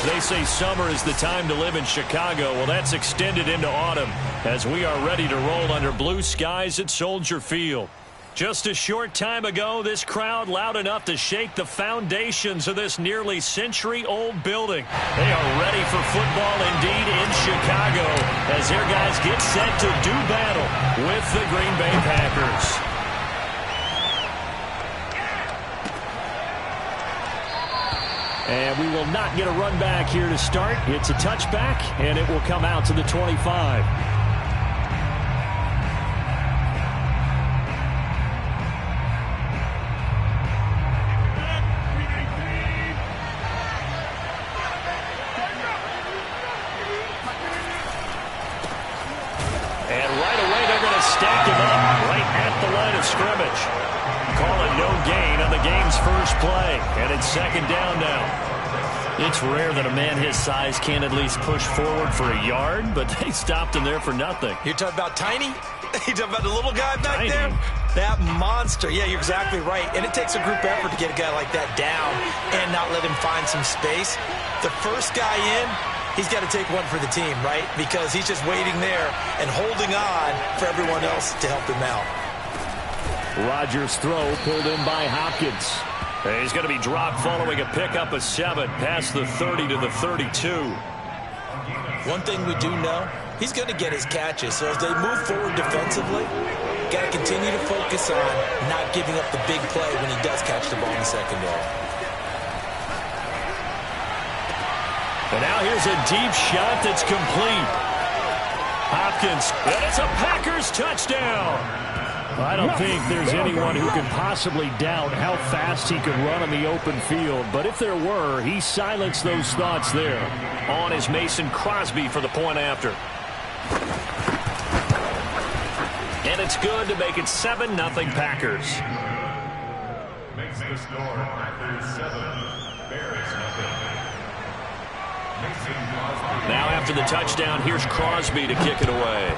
They say summer is the time to live in Chicago. Well, that's extended into autumn as we are ready to roll under blue skies at Soldier Field. Just a short time ago, this crowd loud enough to shake the foundations of this nearly century-old building. They are ready for football indeed in Chicago as their guys get set to do battle with the Green Bay Packers. And we will not get a run back here to start. It's a touchback, and it will come out to the 25. And right away, they're going to stack him up right at the line of scrimmage. Call it no gain on the game's first play, and it's second down now. It's rare that a man his size can't at least push forward for a yard, but they stopped him there for nothing. You're talking about Tiny? You're talking about the little guy back there? That monster. Yeah, you're exactly right. And it takes a group effort to get a guy like that down and not let him find some space. The first guy in, he's got to take one for the team, right? Because he's just waiting there and holding on for everyone else to help him out. Rodgers' throw pulled in by Hopkins. He's going to be dropped following a pickup of 7 past the 30 to the 32. One thing we do know, he's going to get his catches. So as they move forward defensively, got to continue to focus on not giving up the big play when he does catch the ball in the secondary. And now here's a deep shot that's complete. Hopkins, and it's a Packers touchdown. I don't think there's anyone who can possibly doubt how fast he could run on the open field. But if there were, he silenced those thoughts there. On is Mason Crosby for the point after. And it's good to make it 7-0 Packers. Makes the score Packers 7, Bears nothing. Now after the touchdown, here's Crosby to kick it away.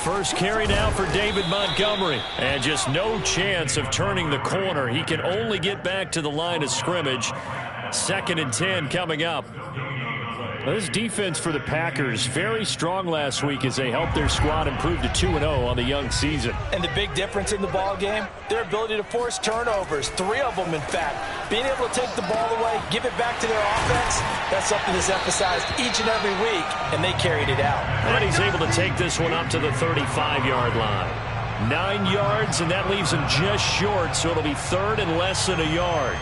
First carry now for David Montgomery. And just no chance of turning the corner. He can only get back to the line of scrimmage. 2nd and 10 coming up. This defense for the Packers, very strong last week as they helped their squad improve to 2-0 on the young season. And the big difference in the ball game, their ability to force turnovers, 3 of them in fact. Being able to take the ball away, give it back to their offense, that's something that's emphasized each and every week, and they carried it out. And he's able to take this one up to the 35-yard line. 9 yards, and that leaves him just short, so it'll be 3rd and less than a yard.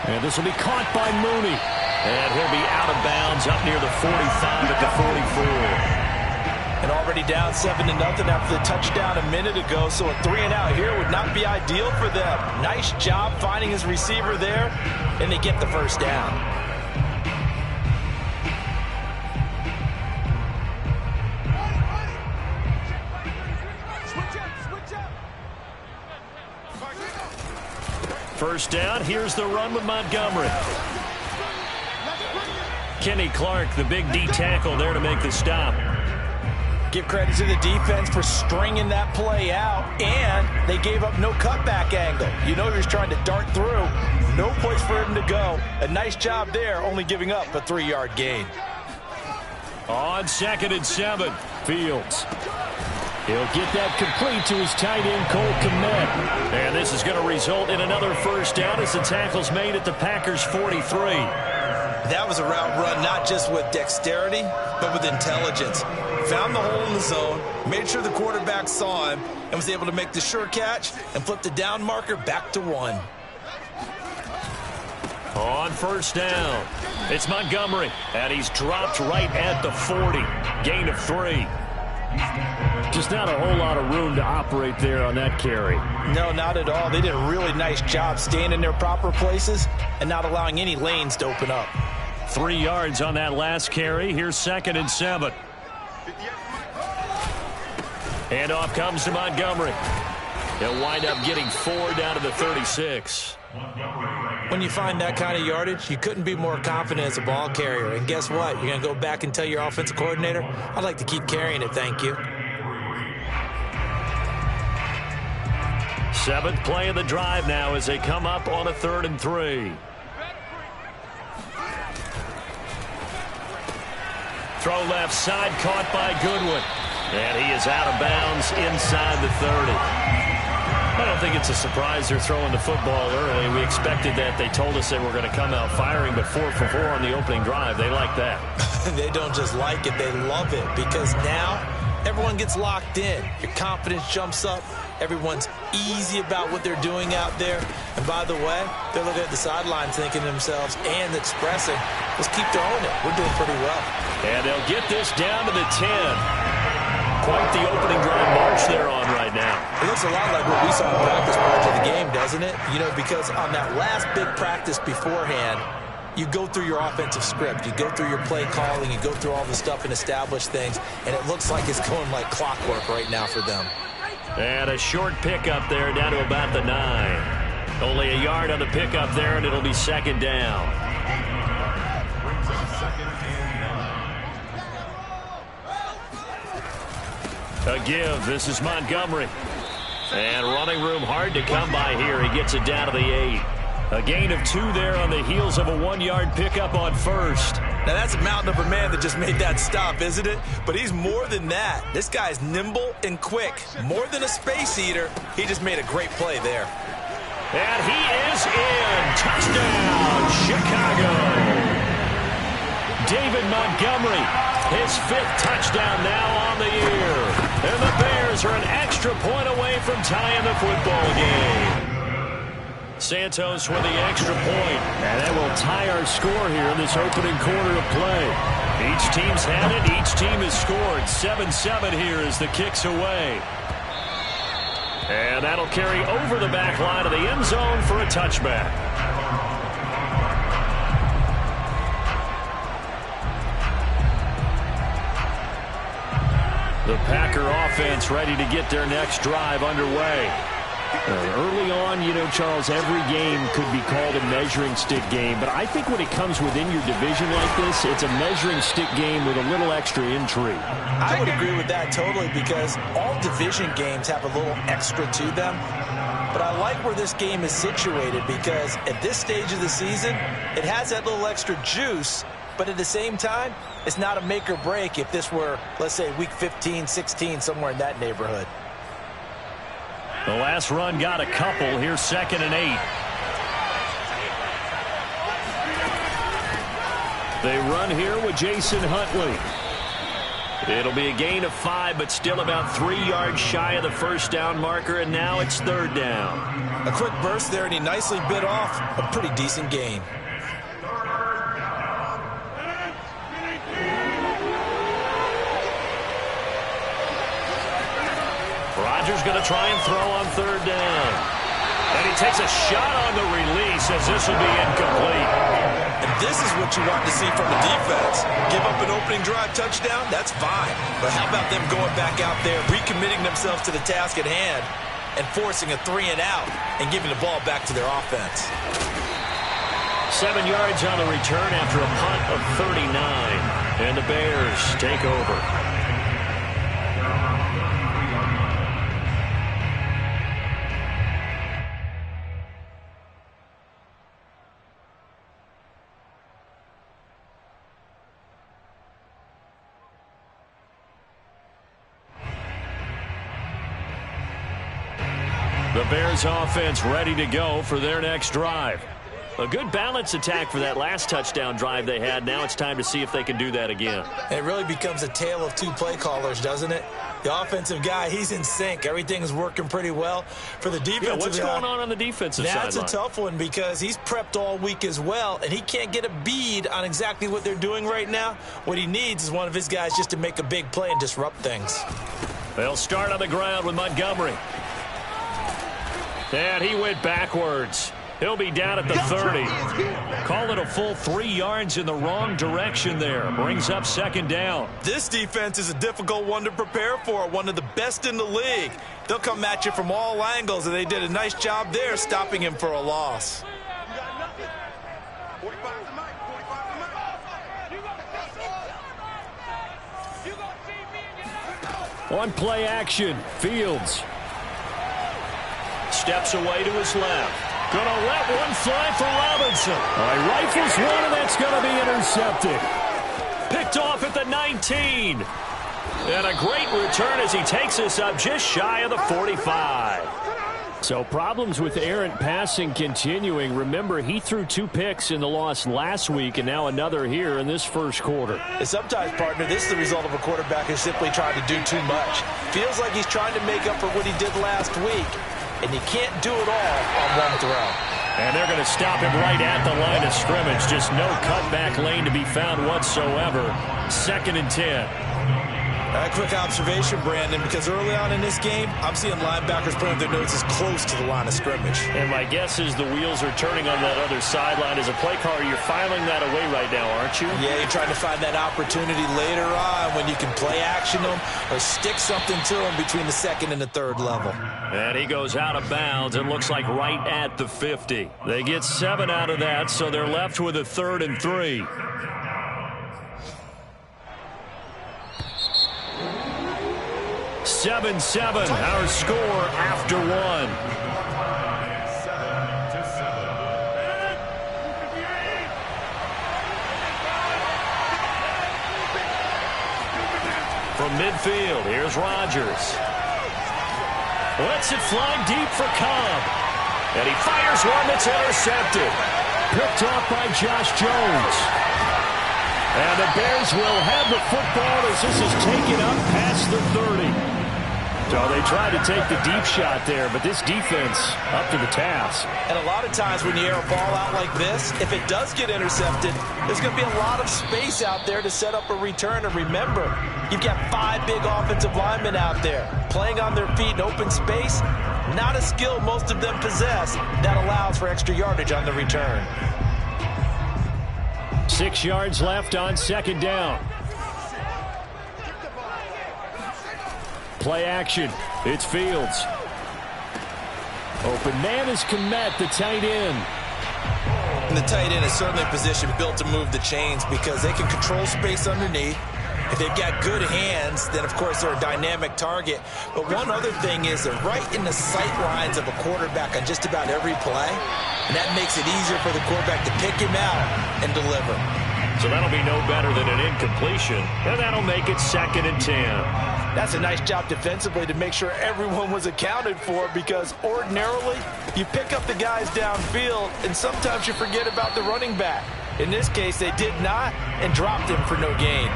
And this will be caught by Mooney. And he'll be out of bounds up near the 45 at the 44. And already down 7-0 after the touchdown a minute ago. So a 3-and-out here would not be ideal for them. Nice job finding his receiver there. And they get the first down. First down, here's the run with Montgomery. Kenny Clark, the big D tackle there to make the stop. Give credit to the defense for stringing that play out, and they gave up no cutback angle. You know he was trying to dart through. No place for him to go. A nice job there, only giving up a 3-yard gain. On 2nd and 7, Fields. He'll get that complete to his tight end, Cole Kmet. And this is going to result in another first down as the tackle's made at the Packers' 43. That was a route run not just with dexterity, but with intelligence. Found the hole in the zone, made sure the quarterback saw him, and was able to make the sure catch and flip the down marker back to 1. On first down, it's Montgomery, and he's dropped right at the 40. Gain of 3. Just not a whole lot of room to operate there on that carry. No, not at all. They did a really nice job staying in their proper places and not allowing any lanes to open up. 3 yards on that last carry. Here's 2nd and 7. Handoff comes to Montgomery. He'll wind up getting 4 down to the 36. When you find that kind of yardage, you couldn't be more confident as a ball carrier. And guess what? You're going to go back and tell your offensive coordinator, I'd like to keep carrying it, thank you. 7th play of the drive now as they come up on a 3rd and 3. Throw left side, caught by Goodwin. And he is out of bounds inside the 30. I don't think it's a surprise they're throwing the football early. We expected that. They told us they were going to come out firing, but 4 for 4 on the opening drive. They like that. They don't just like it, they love it, because now everyone gets locked in. Your confidence jumps up. Everyone's easy about what they're doing out there. And by the way, they're looking at the sidelines thinking to themselves and expressing, let's keep throwing it. We're doing pretty well. And they'll get this down to the 10. Quite the opening drive march they're on right now. It looks a lot like what we saw in practice prior to the game, doesn't it? You know, because on that last big practice beforehand, you go through your offensive script. You go through your play calling. You go through all the stuff and establish things. And it looks like it's going like clockwork right now for them. And a short pickup there down to about the 9. Only a yard on the pickup there, and it'll be 2nd down. A give. This is Montgomery. And running room hard to come by here. He gets it down to the 8. A gain of 2 there on the heels of a 1-yard pickup on 1st. Now, that's a mountain of a man that just made that stop, isn't it? But he's more than that. This guy's nimble and quick. More than a space eater. He just made a great play there. And he is in. Touchdown, Chicago. David Montgomery, his 5th touchdown now on the year. And the Bears are an extra point away from tying the football game. Santos with the extra point. And that will tie our score here in this opening quarter of play. Each team's had it. Each team has scored. 7-7 here as the kick's away. And that'll carry over the back line of the end zone for a touchback. The Packer offense ready to get their next drive underway. Early on, you know, Charles, every game could be called a measuring stick game. But I think when it comes within your division like this, it's a measuring stick game with a little extra intrigue. I would agree with that totally, because all division games have a little extra to them. But I like where this game is situated, because at this stage of the season, it has that little extra juice. But at the same time, it's not a make or break if this were, let's say, week 15, 16, somewhere in that neighborhood. The last run got a couple. Here's 2nd and 8. They run here with Jason Huntley. It'll be a gain of 5, but still about 3 yards shy of the first down marker, and now it's 3rd down. A quick burst there, and he nicely bit off a pretty decent gain. Rodgers going to try and throw on 3rd down. And he takes a shot on the release as this will be incomplete. And this is what you want to see from the defense. Give up an opening drive touchdown, that's fine. But how about them going back out there, recommitting themselves to the task at hand, and forcing a 3-and-out and giving the ball back to their offense. 7 yards on the return after a punt of 39. And the Bears take over. The Bears offense ready to go for their next drive. A good balanced attack for that last touchdown drive they had. Now it's time to see if they can do that again. It really becomes a tale of 2 play callers, doesn't it? The offensive guy, he's in sync. Everything's working pretty well. For the defensive guy, what's going on the defensive side? That's a tough one, because he's prepped all week as well, and he can't get a bead on exactly what they're doing right now. What he needs is one of his guys just to make a big play and disrupt things. They'll start on the ground with Montgomery. And he went backwards. He'll be down at the 30. Call it a full 3 yards in the wrong direction there. Brings up second down. This defense is a difficult one to prepare for, one of the best in the league. They'll come at you from all angles, and they did a nice job there stopping him for a loss. On play action, Fields steps away to his left. Going to let one fly for Robinson. He rifles one, and that's going to be intercepted. Picked off at the 19. And a great return as he takes us up just shy of the 45. So problems with errant passing continuing. Remember, he threw 2 picks in the loss last week, and now another here in this first quarter. And sometimes, partner, this is the result of a quarterback who's simply trying to do too much. Feels like he's trying to make up for what he did last week. And you can't do it all on one throw. And they're going to stop him right at the line of scrimmage. Just no cutback lane to be found whatsoever. 2nd and 10. A quick observation, Brandon, because early on in this game, I'm seeing linebackers putting their noses close to the line of scrimmage. And my guess is the wheels are turning on that other sideline. As a play caller, you're filing that away right now, aren't you? Yeah, you're trying to find that opportunity later on when you can play action them or stick something to them between the 2nd and the 3rd level. And he goes out of bounds and looks like right at the 50. They get 7 out of that, so they're left with a 3rd and 3. Seven, our score after 1. From midfield, here's Rodgers. Lets it fly deep for Cobb. And he fires one that's intercepted. Picked off by Josh Jones. And the Bears will have the football as this is taken up past the 30. So they tried to take the deep shot there, but this defense up to the task. And a lot of times when you air a ball out like this, if it does get intercepted, there's going to be a lot of space out there to set up a return. And remember, you've got 5 big offensive linemen out there playing on their feet in open space. Not a skill most of them possess that allows for extra yardage on the return. 6 yards left on 2nd down. Play action. It's Fields. Open man is Kmet, the tight end. And the tight end is certainly a position built to move the chains because they can control space underneath. If they've got good hands, then, of course, they're a dynamic target. But one other thing is they're right in the sight lines of a quarterback on just about every play. And that makes it easier for the quarterback to pick him out and deliver. So that'll be no better than an incompletion. And that'll make it 2nd and 10. That's a nice job defensively to make sure everyone was accounted for because ordinarily you pick up the guys downfield and sometimes you forget about the running back. In this case, they did not and dropped him for no gain.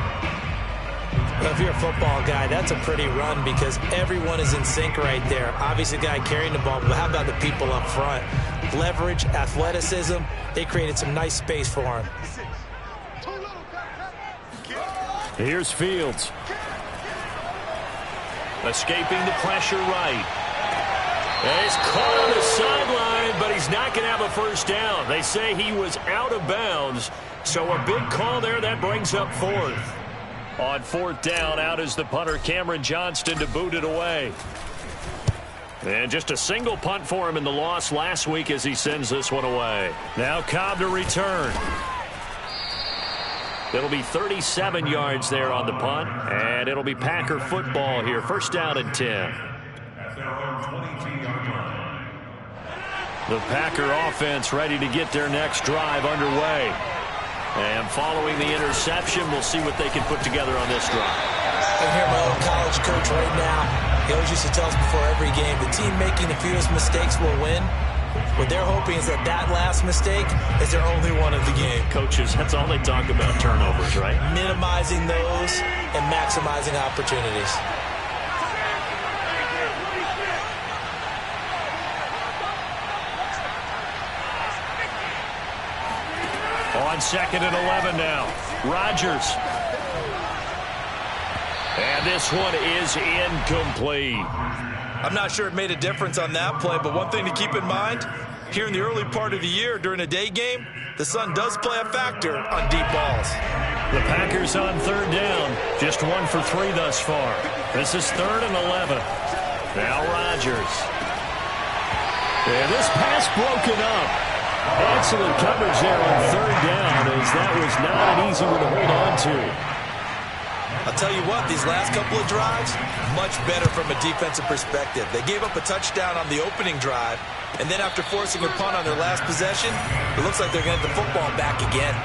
Well, if you're a football guy, that's a pretty run because everyone is in sync right there. Obviously, the guy carrying the ball, but how about the people up front? Leverage, athleticism, they created some nice space for him. Here's Fields. Escaping the pressure right. And he's caught on the sideline, but he's not going to have a first down. They say he was out of bounds, so a big call there. That brings up 4th. On 4th down, out is the punter, Cameron Johnston, to boot it away. And just a single punt for him in the loss last week as he sends this one away. Now Cobb to return. It'll be 37 yards there on the punt, and it'll be Packer football here. 1st down and 10. The Packer offense ready to get their next drive underway. And following the interception, we'll see what they can put together on this drive. I can hear my old college coach right now. He always used to tell us before every game, the team making the fewest mistakes will win. What they're hoping is that last mistake is their only one of the game. Coaches, that's all they talk about, turnovers, right? Minimizing those and maximizing opportunities. On 2nd and 11 now. Rodgers. And this one is incomplete. I'm not sure it made a difference on that play, but one thing to keep in mind, here in the early part of the year during a day game, the sun does play a factor on deep balls. The Packers on third down, just 1 for 3 thus far. This is 3rd and 11. Now Rodgers. And this pass broken up. Excellent coverage there on third down, as that was not an easy one to hold on to. I'll tell you what, these last couple of drives, much better from a defensive perspective. They gave up a touchdown on the opening drive, and then after forcing a punt on their last possession, it looks like they're going to get the football back again.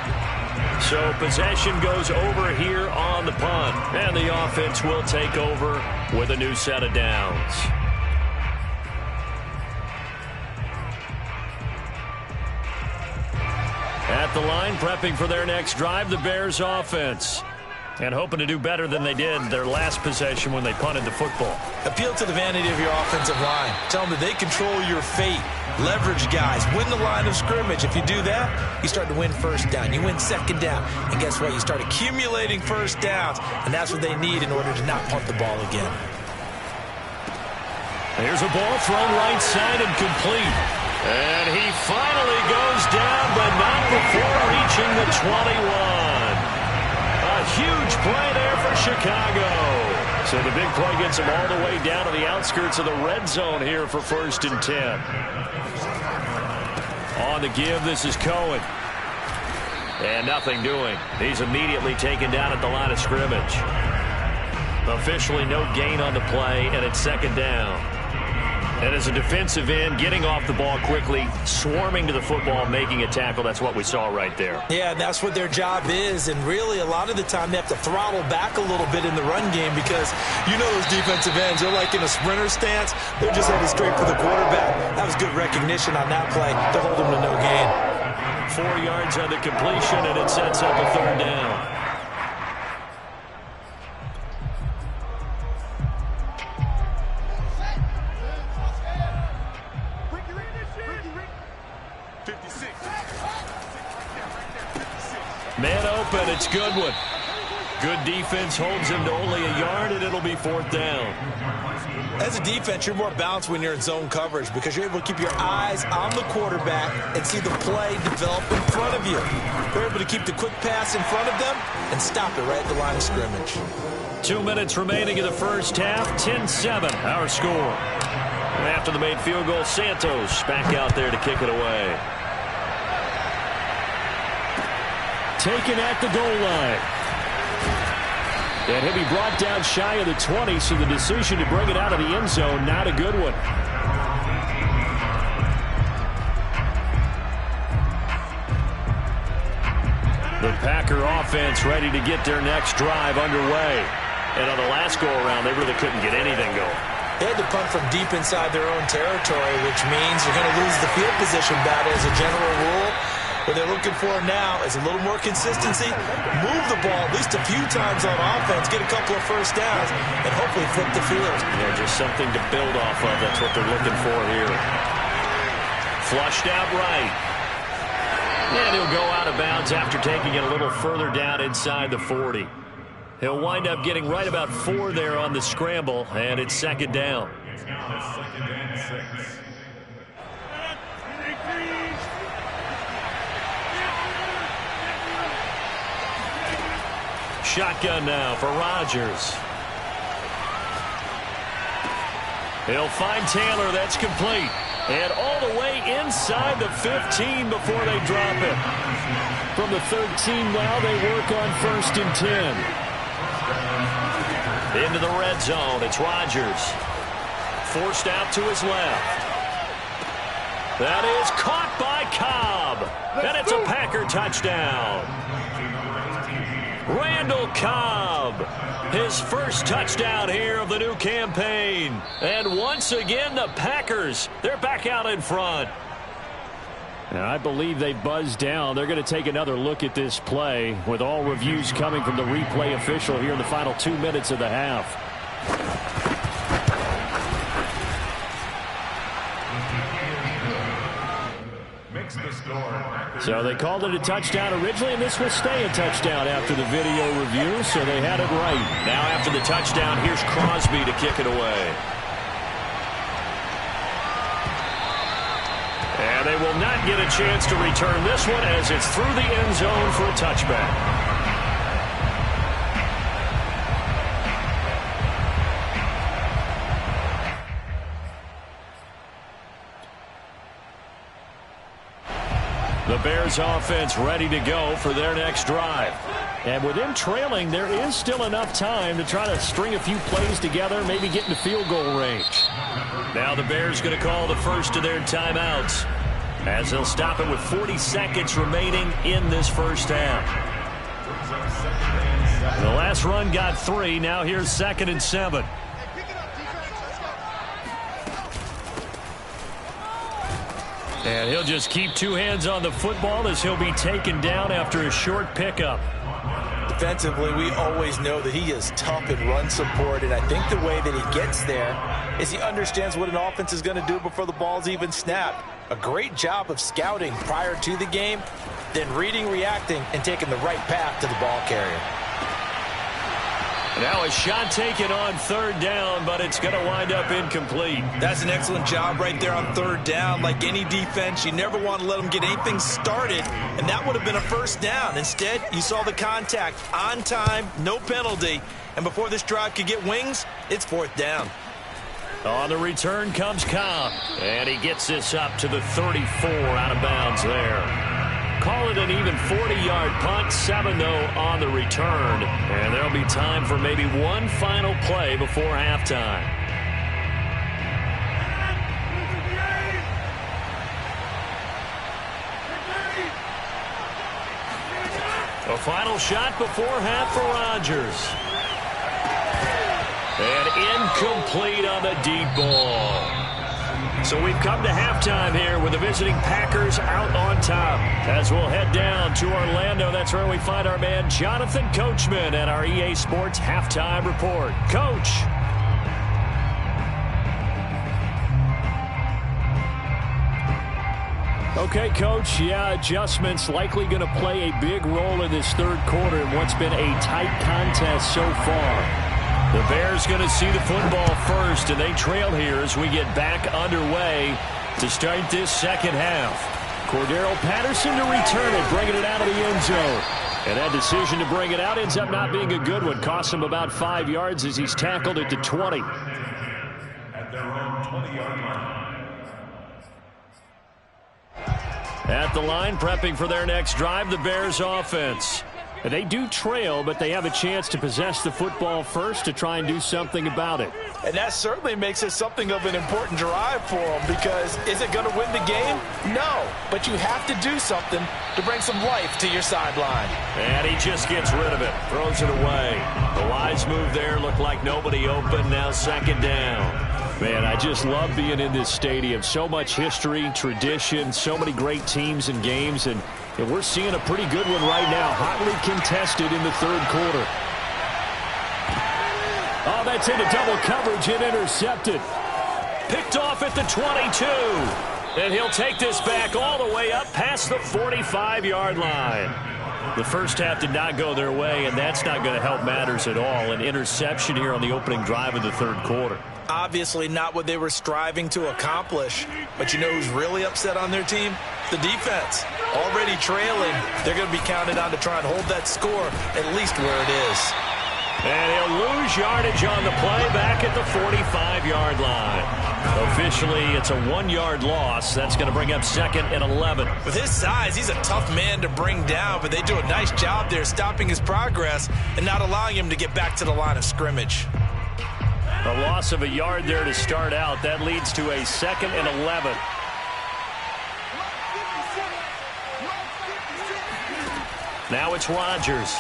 So possession goes over here on the punt, and the offense will take over with a new set of downs. At the line, prepping for their next drive, the Bears offense. And hoping to do better than they did their last possession when they punted the football. Appeal to the vanity of your offensive line. Tell them that they control your fate. Leverage guys. Win the line of scrimmage. If you do that, you start to win first down. You win second down. And guess what? You start accumulating first downs. And that's what they need in order to not punt the ball again. Here's a ball thrown right side and complete. And he finally goes down, but not before reaching the 21. A huge play there for Chicago. So the big play gets them all the way down to the outskirts of the red zone here for 1st and 10. On the give, this is Cohen. And nothing doing. He's immediately taken down at the line of scrimmage. Officially no gain on the play, and it's 2nd down. And as a defensive end, getting off the ball quickly, swarming to the football, making a tackle, that's what we saw right there. Yeah, and that's what their job is. And really, a lot of the time, they have to throttle back a little bit in the run game because you know those defensive ends, they're like in a sprinter stance. They're just headed straight for the quarterback. That was good recognition on that play to hold them to no gain. 4 yards on the completion, and it sets up a 3rd down. Man open, it's Goodwin. Good defense holds him to only a yard, and it'll be 4th down. As a defense, you're more balanced when you're in zone coverage because you're able to keep your eyes on the quarterback and see the play develop in front of you. They're able to keep the quick pass in front of them and stop it right at the line of scrimmage. 2 minutes remaining in the first half, 10-7, our score. And after the made field goal, Santos back out there to kick it away. Taken at the goal line. And he'll be brought down shy of the 20, so the decision to bring it out of the end zone, not a good one. The Packer offense ready to get their next drive underway. And on the last go-around, they really couldn't get anything going. They had to punt from deep inside their own territory, which means you're going to lose the field position battle as a general rule. What they're looking for now is a little more consistency, move the ball at least a few times on offense, get a couple of first downs, and hopefully flip the field. Yeah, just something to build off of. That's what they're looking for here. Flushed out right. And he'll go out of bounds after taking it a little further down inside the 40. He'll wind up getting right about 4 there on the scramble, and it's 2nd down. It's now 2nd and 6. Shotgun now for Rodgers. He'll find Taylor. That's complete. And all the way inside the 15 before they drop it. From the 13 now, they work on 1st and 10. Into the red zone. It's Rodgers. Forced out to his left. That is caught by Cobb. And it's a Packer touchdown. Randall Cobb, his first touchdown here of the new campaign. And once again, the Packers, they're back out in front. And I believe they buzzed down. They're going to take another look at this play with all reviews coming from the replay official here in the final 2 minutes of the half. Makes the So they called it a touchdown originally, and this will stay a touchdown after the video review, so they had it right. Now after the touchdown, here's Crosby to kick it away. And they will not get a chance to return this one as it's through the end zone for a touchback. The Bears offense ready to go for their next drive. And with them trailing, there is still enough time to try to string a few plays together, maybe get into field goal range. Now the Bears going to call the first of their timeouts as they'll stop it with 40 seconds remaining in this first half. The last run got 3. Now here's 2nd and 7. And he'll just keep 2 hands on the football as he'll be taken down after a short pickup. Defensively, we always know that he is tough in run support, and I think the way that he gets there is he understands what an offense is going to do before the ball's even snapped. A great job of scouting prior to the game, then reading, reacting, and taking the right path to the ball carrier. Now a shot taken on 3rd down, but it's going to wind up incomplete. That's an excellent job right there on 3rd down. Like any defense, you never want to let them get anything started, and that would have been a 1st down. Instead, you saw the contact on time, no penalty, and before this drive could get wings, it's 4th down. On the return comes Cobb, and he gets this up to the 34 out of bounds there. Call it an even 40-yard punt, 7-0 on the return. And there'll be time for maybe one final play before halftime. A final shot before half for Rodgers. And incomplete on the deep ball. So we've come to halftime here with the visiting Packers out on top. As we'll head down to Orlando, that's where we find our man Jonathan Coachman at our EA Sports Halftime Report. Coach. Okay, Coach, yeah, adjustments likely going to play a big role in this 3rd quarter in what's been a tight contest so far. The Bears going to see the football first, and they trail here as we get back underway to start this 2nd half. Cordero Patterson to return it, bringing it out of the end zone. And that decision to bring it out ends up not being a good one. Costs him about 5 yards as he's tackled it to 20. At their own 20-yard line. At the line, prepping for their next drive, the Bears offense. They do trail, but they have a chance to possess the football first to try and do something about it. And that certainly makes it something of an important drive for them, because is it going to win the game? No, but you have to do something to bring some life to your sideline. And he just gets rid of it, throws it away. The wise move there, looked like nobody open, now 2nd down. Man, I just love being in this stadium. So much history, tradition, so many great teams and games, and we're seeing a pretty good one right now, hotly contested in the 3rd quarter. Oh, that's into double coverage and intercepted. Picked off at the 22. And he'll take this back all the way up past the 45-yard line. The first half did not go their way, and that's not going to help matters at all. An interception here on the opening drive of the 3rd quarter. Obviously not what they were striving to accomplish. But you know who's really upset on their team? The defense. Already trailing. They're going to be counted on to try and hold that score at least where it is. And he'll lose yardage on the play back at the 45-yard line. Officially, it's a 1-yard loss. That's going to bring up 2nd and 11. With his size, he's a tough man to bring down, but they do a nice job there stopping his progress and not allowing him to get back to the line of scrimmage. A loss of a yard there to start out. That leads to a 2nd and 11. Now it's Rodgers.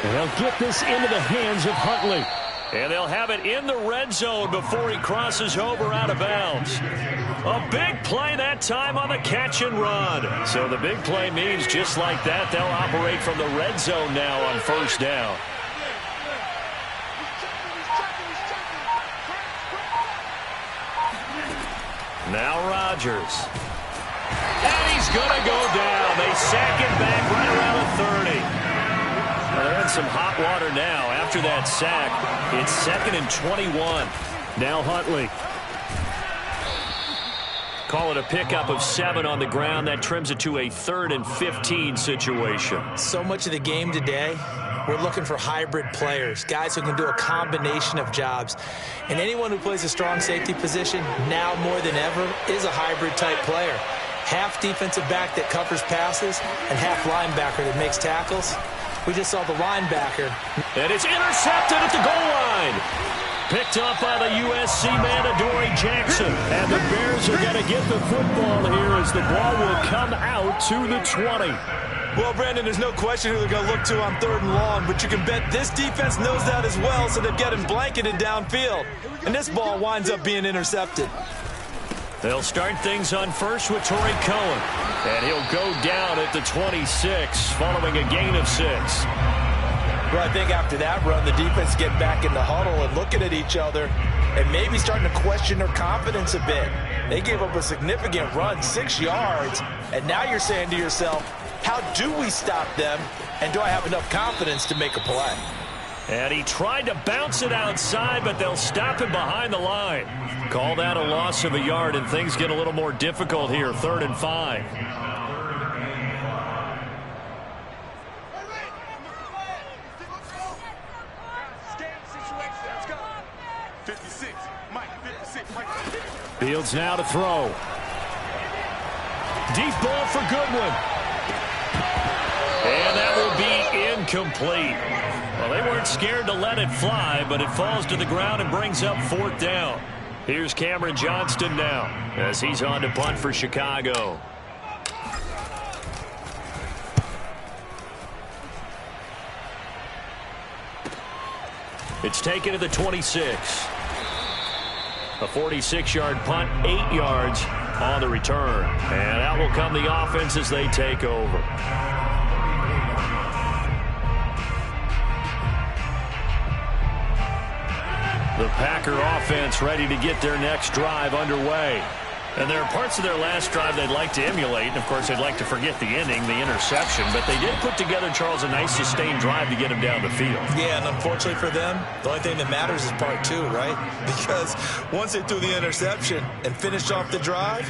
And they'll get this into the hands of Huntley. And they'll have it in the red zone before he crosses over out of bounds. A big play that time on the catch and run. So the big play means just like that, they'll operate from the red zone now on 1st down. Now Rodgers. And he's going to go down. They sack him back right around the 30. Well, they're in some hot water now. After that sack, it's 2nd and 21. Now Huntley. Call it a pickup of 7 on the ground. That trims it to a 3rd and 15 situation. So much of the game today, we're looking for hybrid players, guys who can do a combination of jobs. And anyone who plays a strong safety position, now more than ever, is a hybrid-type player. Half defensive back that covers passes and half linebacker that makes tackles. We just saw the linebacker. And it's intercepted at the goal line. Picked up by the USC man, Adoree Jackson. And the Bears are going to get the football here as the ball will come out to the 20. Well, Brandon, there's no question who they're going to look to on 3rd and long, but you can bet this defense knows that as well, so they've got him blanketed downfield. And this ball winds up being intercepted. They'll start things on first with Torrey Cohen. And he'll go down at the 26 following a gain of 6. Well, I think after that run, the defense getting back in the huddle and looking at each other and maybe starting to question their confidence a bit. They gave up a significant run, 6 yards, and now you're saying to yourself, how do we stop them, and do I have enough confidence to make a play? And he tried to bounce it outside, but they'll stop him behind the line. Call that a loss of a yard, and things get a little more difficult here, 3rd and 5. Fields now to throw. Deep ball for Goodwin. And that will be incomplete. Well, they weren't scared to let it fly, but it falls to the ground and brings up 4th down. Here's Cameron Johnston now as he's on to punt for Chicago. It's taken to the 26. A 46-yard punt, 8 yards on the return. And out will come the offense as they take over. The Packer offense ready to get their next drive underway. And there are parts of their last drive they'd like to emulate. And, of course, they'd like to forget the ending, the interception. But they did put together, Charles, a nice sustained drive to get him down the field. Yeah, and unfortunately for them, the only thing that matters is part 2, right? Because once they threw the interception and finished off the drive,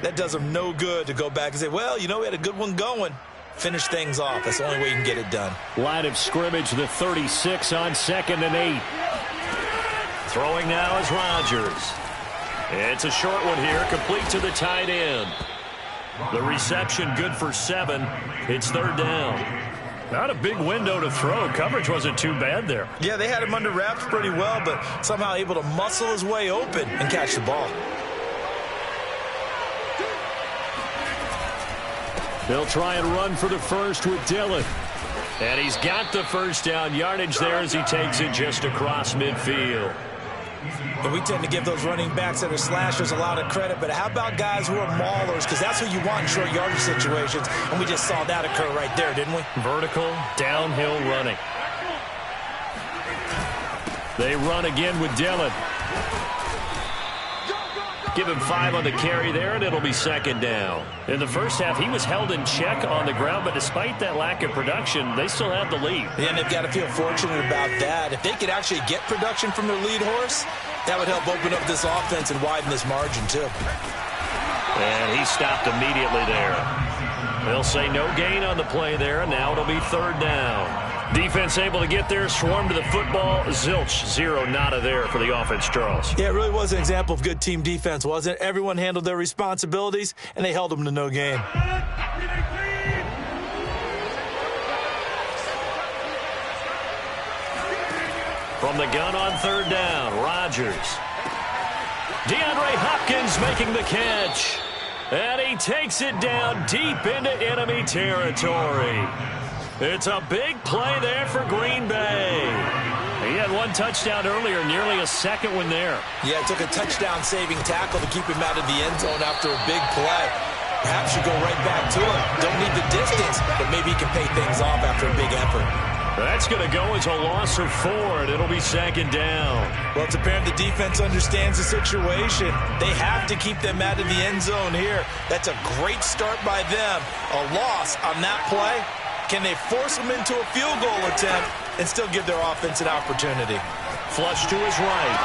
that does them no good to go back and say, well, you know, we had a good one going. Finish things off. That's the only way you can get it done. Line of scrimmage, the 36 on 2nd and 8. Throwing now is Rodgers. It's a short one here, complete to the tight end. The reception good for 7. It's 3rd down. Not a big window to throw. Coverage wasn't too bad there. Yeah, they had him under wraps pretty well, but somehow able to muscle his way open and catch the ball. They'll try and run for the first with Dillon. And he's got the first down yardage there as he takes it just across midfield. And we tend to give those running backs that are slashers a lot of credit, but how about guys who are maulers? Because that's what you want in short yardage situations, and we just saw that occur right there, didn't we? Vertical, downhill running. They run again with Dillon. Give him 5 on the carry there, and it'll be 2nd down. In the first half, he was held in check on the ground, but despite that lack of production, they still have the lead. Yeah, and they've got to feel fortunate about that. If they could actually get production from their lead horse, that would help open up this offense and widen this margin, too. And he stopped immediately there. They'll say no gain on the play there, and now it'll be 3rd down. Defense able to get there, swarm to the football. Zilch, 0 nada there for the offense, Charles. Yeah, it really was an example of good team defense, wasn't it? Everyone handled their responsibilities, and they held them to no gain. From the gun on 3rd down, Rodgers. DeAndre Hopkins making the catch. And he takes it down deep into enemy territory. It's a big play there for Green Bay. He had 1 touchdown earlier, nearly a 2nd one there. Yeah, it took a touchdown-saving tackle to keep him out of the end zone after a big play. Perhaps you go right back to him. Don't need the distance, but maybe he can pay things off after a big effort. That's going to go as a loss of 4, and it'll be 2nd down. Well, it's apparent the defense understands the situation. They have to keep them out of the end zone here. That's a great start by them. A loss on that play. Can they force them into a field goal attempt and still give their offense an opportunity? Flush to his right.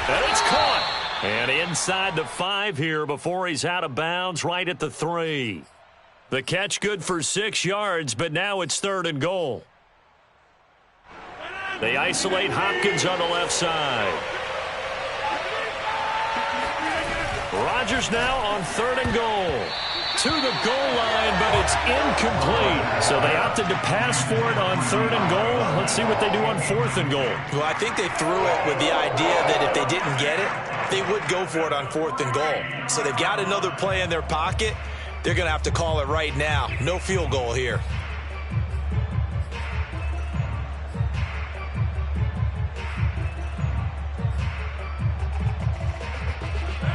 And it's caught. And inside the 5 here before he's out of bounds right at the 3. The catch good for 6 yards, but now it's 3rd and goal. They isolate Hopkins on the left side. Rodgers now on 3rd and goal. To the goal line, but it's incomplete. So they opted to pass for it on 3rd and goal. Let's see what they do on 4th and goal. Well, I think they threw it with the idea that if they didn't get it, they would go for it on 4th and goal. So they've got another play in their pocket. They're going to have to call it right now. No field goal here.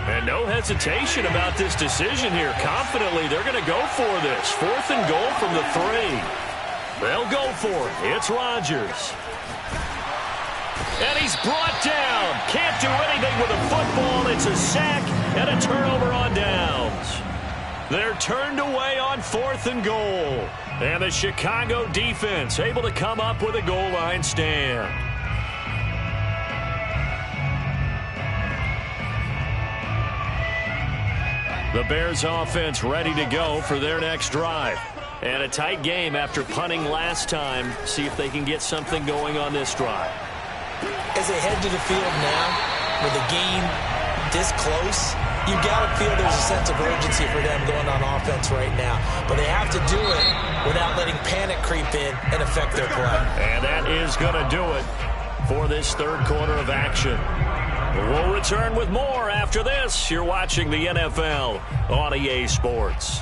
And no hesitation about this decision here. Confidently, they're going to go for this. 4th and goal from the 3. They'll go for it. It's Rodgers. And he's brought down. Can't do anything with a football. It's a sack and a turnover on downs. They're turned away on 4th and goal. And the Chicago defense able to come up with a goal line stand. The Bears offense ready to go for their next drive. And a tight game after punting last time. See if they can get something going on this drive. As they head to the field now, with the game this close, you've got to feel there's a sense of urgency for them going on offense right now. But they have to do it without letting panic creep in and affect their play. And that is going to do it for this 3rd quarter of action. We'll return with more after this. You're watching the NFL on EA Sports.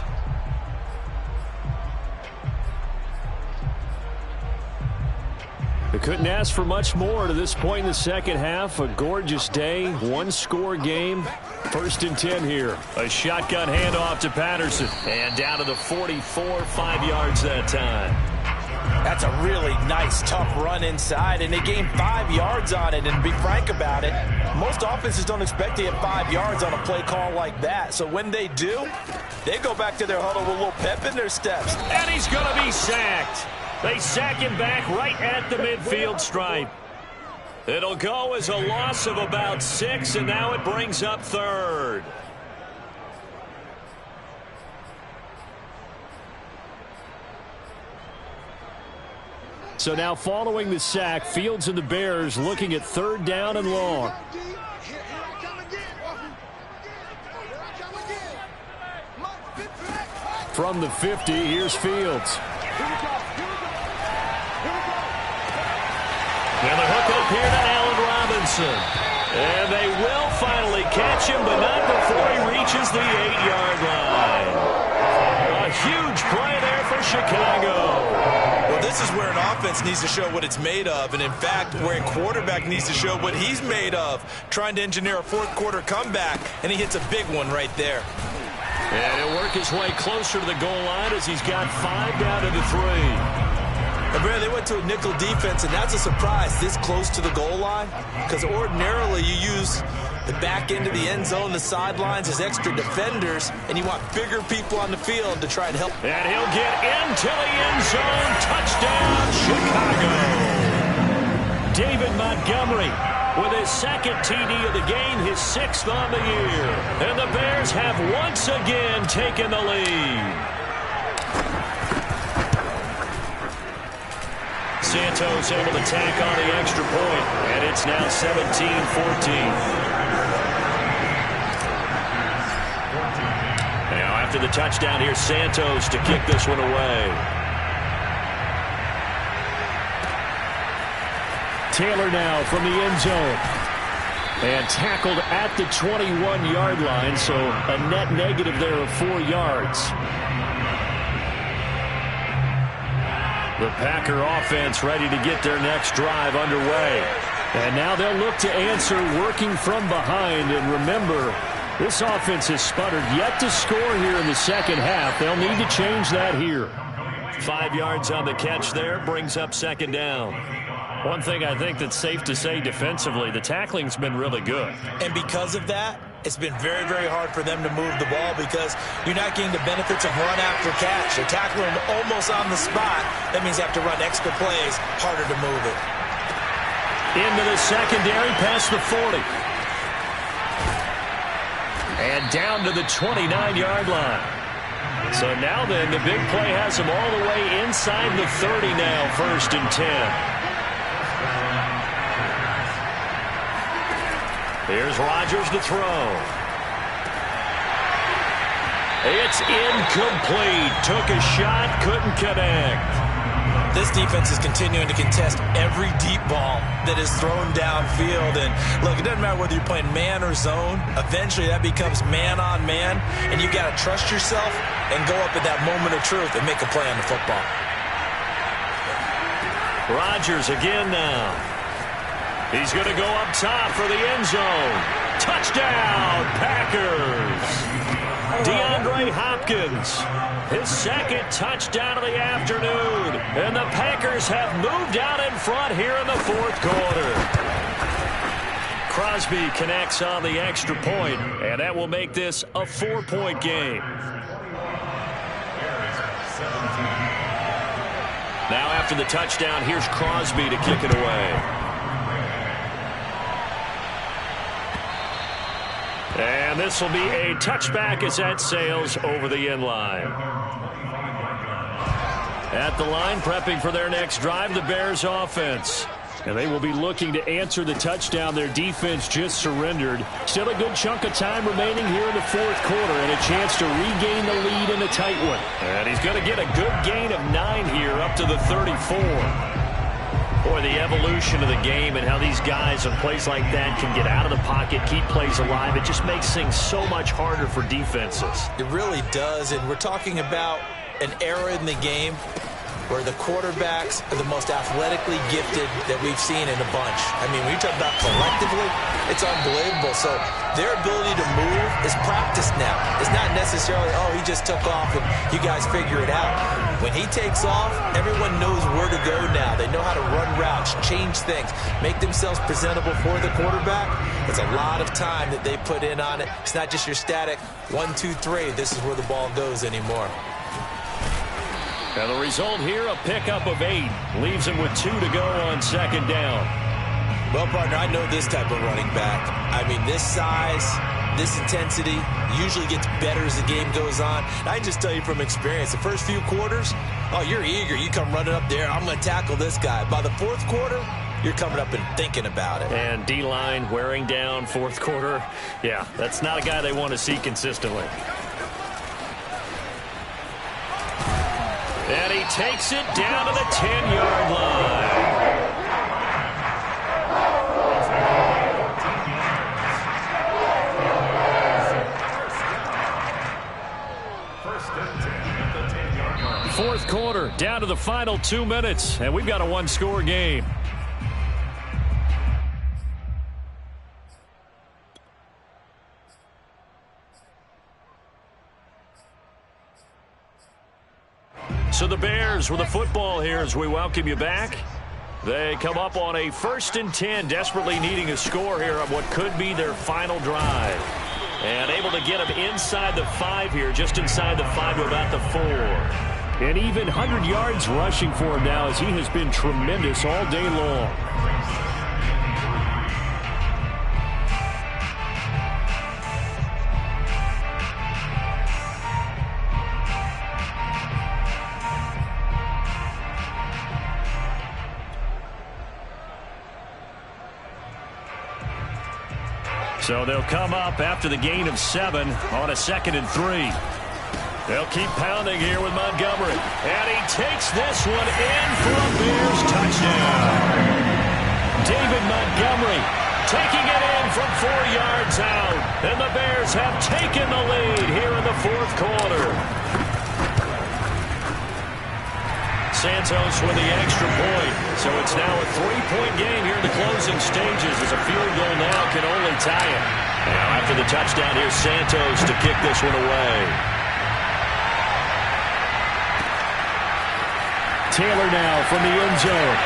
They couldn't ask for much more to this point in the second half. A gorgeous day, 1-score game. 1st and 10 here. A shotgun handoff to Patterson. And down to the 44, 5 yards that time. That's a really nice, tough run inside, and they gained 5 yards on it. And to be frank about it, most offenses don't expect to get 5 yards on a play call like that. So when they do, they go back to their huddle with a little pep in their steps. And he's going to be sacked. They sack him back right at the midfield stripe. It'll go as a loss of about 6, and now it brings up 3rd. So now following the sack, Fields and the Bears looking at 3rd down and long. From the 50, here's Fields. And the hook up here to Allen Robinson. And they will finally catch him, but not before he reaches the 8-yard line. A huge play there for Chicago. Well, this is where an offense needs to show what it's made of, and in fact, where a quarterback needs to show what he's made of, trying to engineer a 4th quarter comeback, and he hits a big one right there. And he'll work his way closer to the goal line as he's got 5 down to the 3. And Brad, they went to a nickel defense, and that's a surprise this close to the goal line, because ordinarily you use the back end of the end zone, the sidelines as extra defenders, and you want bigger people on the field to try and help. And he'll get into the end zone. Touchdown, Chicago. David Montgomery with his 2nd TD of the game, his 6th on the year. And the Bears have once again taken the lead. Santos able to tack on the extra point, and it's now 17-14. Now after the touchdown, here's Santos to kick this one away. Taylor now from the end zone. And tackled at the 21-yard line, so a net negative there of 4 yards. The Packer offense ready to get their next drive underway. And now they'll look to answer working from behind. And remember, this offense has sputtered yet to score here in the second half. They'll need to change that here. 5 yards on the catch there, brings up second down. One thing I think that's safe to say defensively, the tackling's been really good. And because of that, it's been very, very hard for them to move the ball because you're not getting the benefits of run after catch. They're tackling almost on the spot. That means they have to run extra plays, harder to move it. Into the secondary, past the 40. And down to the 29-yard line. So now then, the big play has them all the way inside the 30 now, 1st and 10. Here's Rodgers to throw. It's incomplete. Took a shot, couldn't connect. This defense is continuing to contest every deep ball that is thrown downfield. And look, it doesn't matter whether you're playing man or zone. Eventually, that becomes man on man. And you got to trust yourself and go up at that moment of truth and make a play on the football. Rodgers again now. He's going to go up top for the end zone. Touchdown, Packers. DeAndre Hopkins, his second touchdown of the afternoon. And the Packers have moved out in front here in the 4th quarter. Crosby connects on the extra point, and that will make this a 4-point game. Now after the touchdown, here's Crosby to kick it away. And this will be a touchback as that sails over the end line. At the line, prepping for their next drive, the Bears offense. And they will be looking to answer the touchdown their defense just surrendered. Still a good chunk of time remaining here in the 4th quarter and a chance to regain the lead in a tight one. And he's going to get a good gain of 9 here up to the 34. Boy, the evolution of the game and how these guys on plays like that can get out of the pocket, keep plays alive, it just makes things so much harder for defenses. It really does, and we're talking about an era in the game where the quarterbacks are the most athletically gifted that we've seen in a bunch. I mean, when you talk about collectively, it's unbelievable. So their ability to move is practiced now. It's not necessarily, oh, he just took off and you guys figure it out. When he takes off, everyone knows where to go now. They know how to run routes, change things, make themselves presentable for the quarterback. It's a lot of time that they put in on it. It's not just your static 1, 2, 3. This is where the ball goes anymore. Now the result here, a pickup of 8. Leaves him with 2 to go on second down. Well, partner, I know this type of running back. I mean, this size, this intensity usually gets better as the game goes on. I can just tell you from experience, the first few quarters, oh, you're eager. You come running up there, I'm going to tackle this guy. By the 4th quarter, you're coming up and thinking about it. And D-line wearing down 4th quarter. Yeah, that's not a guy they want to see consistently. And he takes it down to the 10-yard line. Fourth quarter, down to the final 2 minutes, and we've got a 1-score game. So the Bears with the football here as we welcome you back. They come up on a 1st and 10, desperately needing a score here on what could be their final drive. And able to get them inside the 5 here, just inside the 5 to about the 4. And even 100 yards rushing for him now as he has been tremendous all day long. So they'll come up after the gain of 7 on a 2nd and 3. They'll keep pounding here with Montgomery. And he takes this one in for a Bears touchdown. David Montgomery taking it in from 4 yards out. And the Bears have taken the lead here in the 4th quarter. Santos with the extra point. So it's now a 3-point game here in the closing stages as a field goal now can only tie it. Now after the touchdown, here's Santos to kick this one away. Taylor now from the end zone.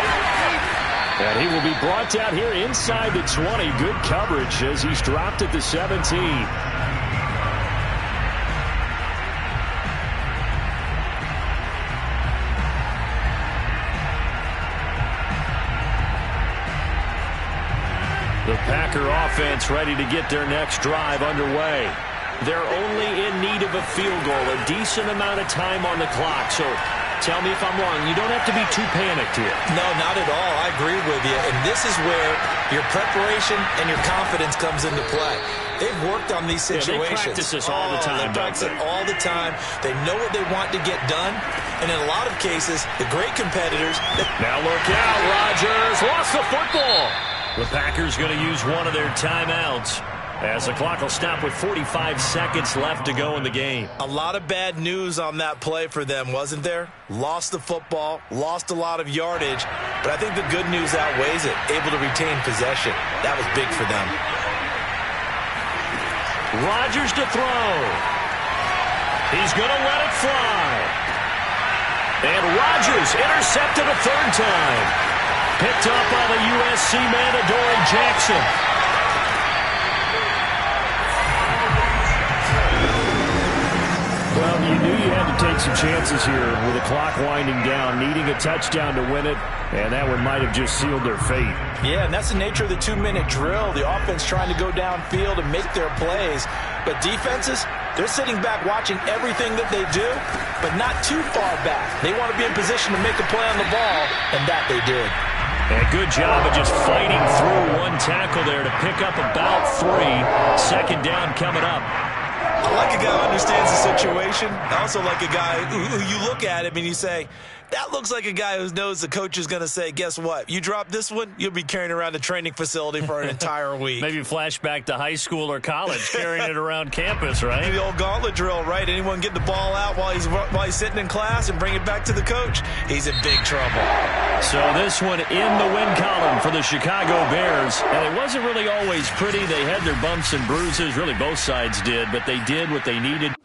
And he will be brought down here inside the 20. Good coverage as he's dropped at the 17. The Packer offense ready to get their next drive underway. They're only in need of a field goal, a decent amount of time on the clock. So tell me if I'm wrong. You don't have to be too panicked here. No, not at all. I agree with you. And this is where your preparation and your confidence comes into play. They've worked on these situations. Yeah, they practice this all the time. They practice it all the time. They know what they want to get done. And in a lot of cases, the great competitors. Now look out. Rodgers lost the football. The Packers going to use one of their timeouts as the clock will stop with 45 seconds left to go in the game. A lot of bad news on that play for them, wasn't there? Lost the football, lost a lot of yardage, but I think the good news outweighs it. Able to retain possession. That was big for them. Rodgers to throw. He's going to let it fly. And Rodgers intercepted a third time. Picked up by the USC man, Adoree Jackson. Well, you knew you had to take some chances here with the clock winding down, needing a touchdown to win it, and that one might have just sealed their fate. Yeah, and that's the nature of the 2-minute drill. The offense trying to go downfield and make their plays. But defenses, they're sitting back watching everything that they do, but not too far back. They want to be in position to make a play on the ball, and that they did. And a good job of just fighting through one tackle there to pick up about 3. Second down coming up. I like a guy who understands the situation. I also like a guy who you look at him and you say, that looks like a guy who knows the coach is going to say, guess what? You drop this one, you'll be carrying around the training facility for an entire week. Maybe flashback to high school or college, carrying it around campus, right? The old gauntlet drill, right? Anyone get the ball out while he's sitting in class and bring it back to the coach, he's in big trouble. So this one in the win column for the Chicago Bears. And it wasn't really always pretty. They had their bumps and bruises. Really, both sides did. But they did what they needed.